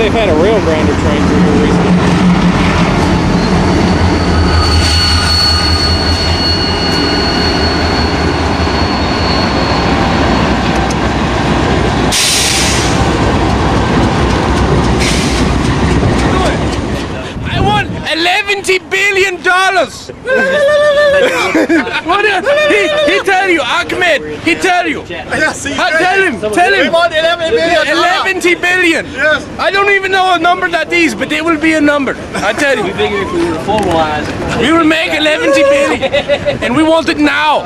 they've had a rail grinder train through here recently. $11 billion! What he tell you, Ahmed? He tell you. Tell him. $11 billion. Yes. I don't even know a number that is, but it will be a number. I tell you. We figured if we were to formalize it, we will make $11 billion, and we want it now.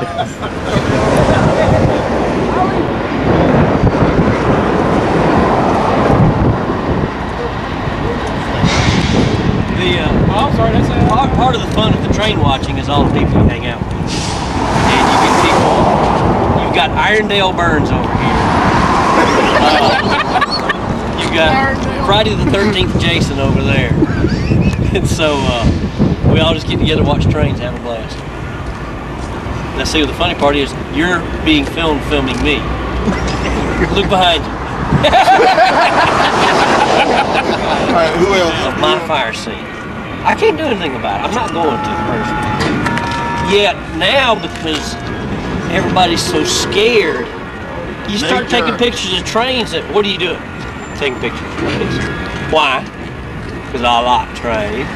Part of the fun of the train watching is all the people you hang out with. And you get people, you've got Irondale Burns over here. You've got Friday the 13th Jason over there. And so we all just get together, watch trains, have a blast. Now see, the funny part is, you're being filming me. Look behind you. Alright, who else? Of my fire scene. I can't do anything about it. I'm not going to, personally. Yet now, because everybody's so scared, you start taking pictures of trains. What are you doing? Taking pictures of trains. Why? Because I like trains.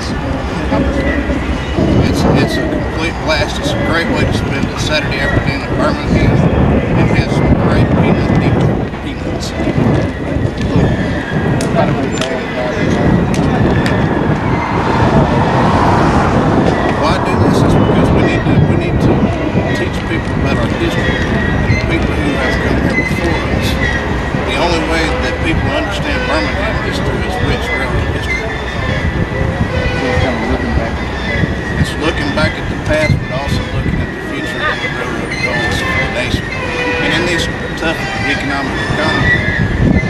It's a complete blast. It's a great way to spend a Saturday afternoon in Birmingham. It has some great peanuts. Why do this is because we need to teach people about our history, and people who have come here before us. The only way that people understand Birmingham is through its rich railroad history. It's looking back at the past, but also looking at the future and the railroad goals for the nation. And in this tough economy,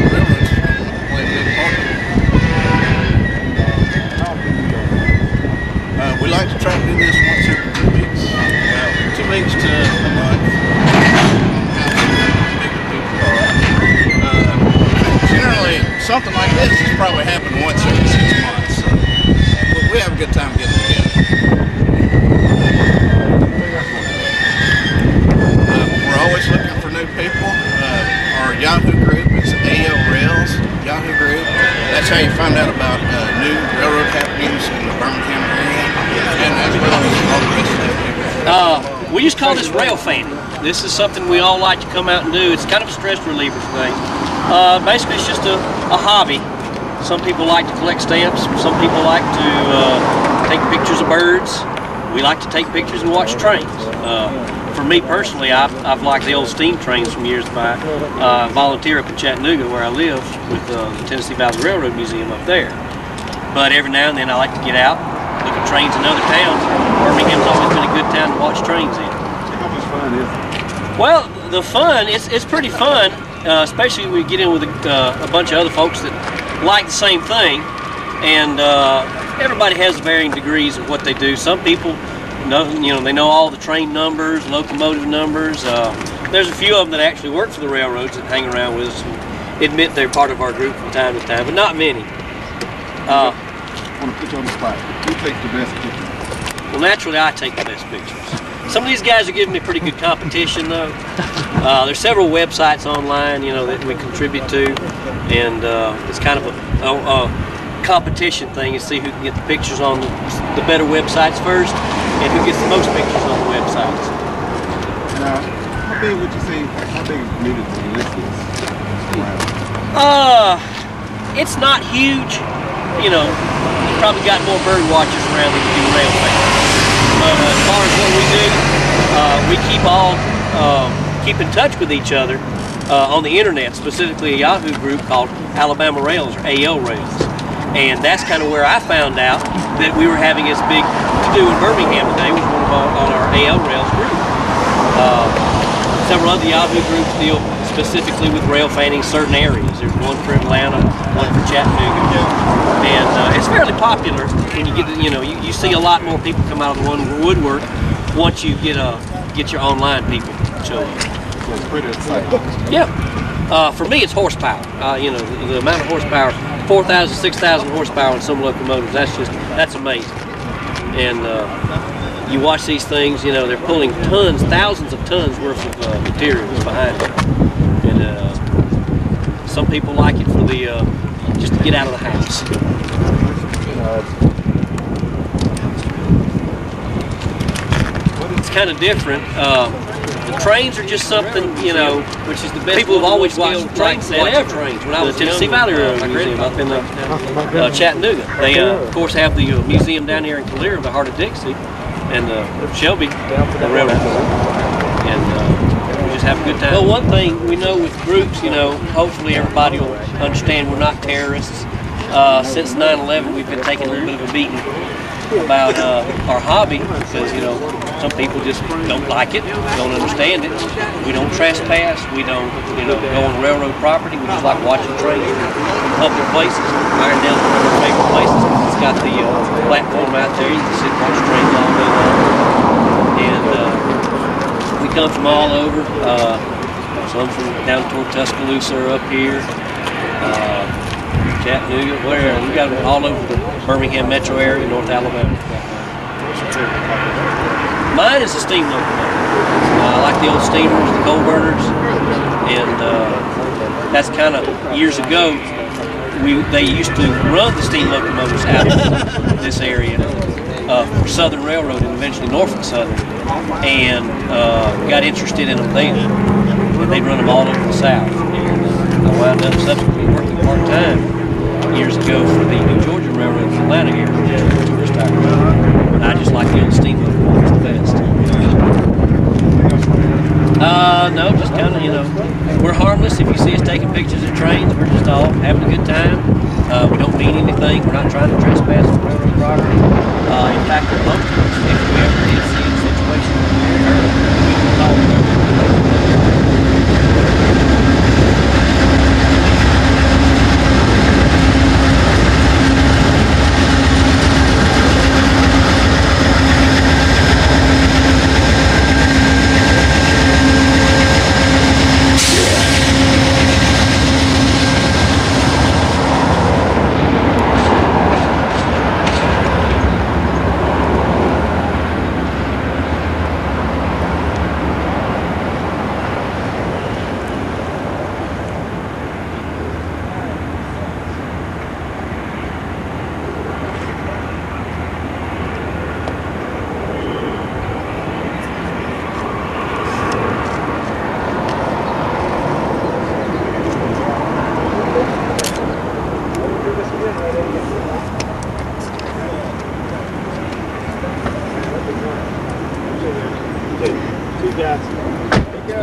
railroads are going to play a big part of it. We like to try to do this once every 2 weeks. 2 weeks to a month. Generally, something like this has probably happened once every 6 months. So we have a good time getting together. We're always looking for new people. Our Yahoo group is AlRails Yahoo group. That's how you find out about new railroad happenings in the Birmingham area. And as well as all the rest of them. We just call this rail fanning. This is something we all like to come out and do. It's kind of a stress reliever thing. Basically, it's just a hobby. Some people like to collect stamps. Some people like to take pictures of birds. We like to take pictures and watch trains. For me personally, I've liked the old steam trains from years back. I volunteer up in Chattanooga where I live with the Tennessee Valley Railroad Museum up there. But every now and then I like to get out, look at trains in other towns. Birmingham's always been a good town to watch trains in. How much fun is it? Well, the fun, it's pretty fun, especially when we get in with a bunch of other folks that like the same thing. And everybody has varying degrees of what they do. Some people they know all the train numbers, locomotive numbers. There's a few of them that actually work for the railroads that hang around with us and admit they're part of our group from time to time, but not many. I want to put you on the spot. Who takes the best pictures? Well, naturally, I take the best pictures. Some of these guys are giving me pretty good competition, though. There's several websites online, that we contribute to, and it's kind of a competition thing. You see who can get the pictures on the better websites first, and who gets the most pictures on the websites. Now, how big would you say? How big is community this is? It's not huge. You've probably got more bird watchers around than you do rail fans. But as far as what we do, we keep in touch with each other on the internet, specifically a Yahoo group called Alabama Rails, or AlRails. And that's kind of where I found out that we were having as big to do in Birmingham today with one on our AlRails group. Several other Yahoo groups deal specifically with rail fanning certain areas. There's one for Atlanta, one for Chattanooga, and it's fairly popular. When you get, you see a lot more people come out of the woodwork once you get your online people show up. So it's pretty exciting. Yeah. For me, it's horsepower. The amount of horsepower 4,000, 6,000 horsepower on some locomotives. That's amazing. And you watch these things, you know, they're pulling tons, thousands of tons worth of materials behind it. And some people like it for the just to get out of the house. It's kind of different. The trains are just something, you know, which is the best. People have always watched trains trains. When I was Tennessee Valley Railroad Museum up in Chattanooga, they of course have the museum down here in Calera, the heart of Dixie, and Shelby, the railroad. And we just have a good time. Well, one thing we know with groups, you know, hopefully everybody will understand we're not terrorists. Since 9/11, we've been taking a little bit of a beating about our hobby because, you know, some people just don't like it, don't understand it. We don't trespass, we don't, you know, go on railroad property. We just like watching trains in public places. Irondown's one of our favorite places. It's got the platform out there. You can sit and watch trains all day long. And we come from all over. Some from down toward Tuscaloosa or up here. Chattanooga, where we got them all over the Birmingham metro area, North Alabama. Mine is a steam locomotive. I like the old steamers, the coal burners, and that's kind of years ago. They used to run the steam locomotives out of this area for Southern Railroad and eventually Norfolk Southern, and got interested in them then. And they'd run them all over the South. And I wound up subsequently working part-time years ago for the New Georgia Railroad in Atlanta here, tourist type road. And I just like the old steam locomotives the best. No, just kind of, you know, we're harmless. If you see us taking pictures of trains, we're just all having a good time. We don't mean anything. We're not trying to trespass on railroad property. In fact, we're most of us, if we ever did see a situation that we would call it. Two guys. Good go.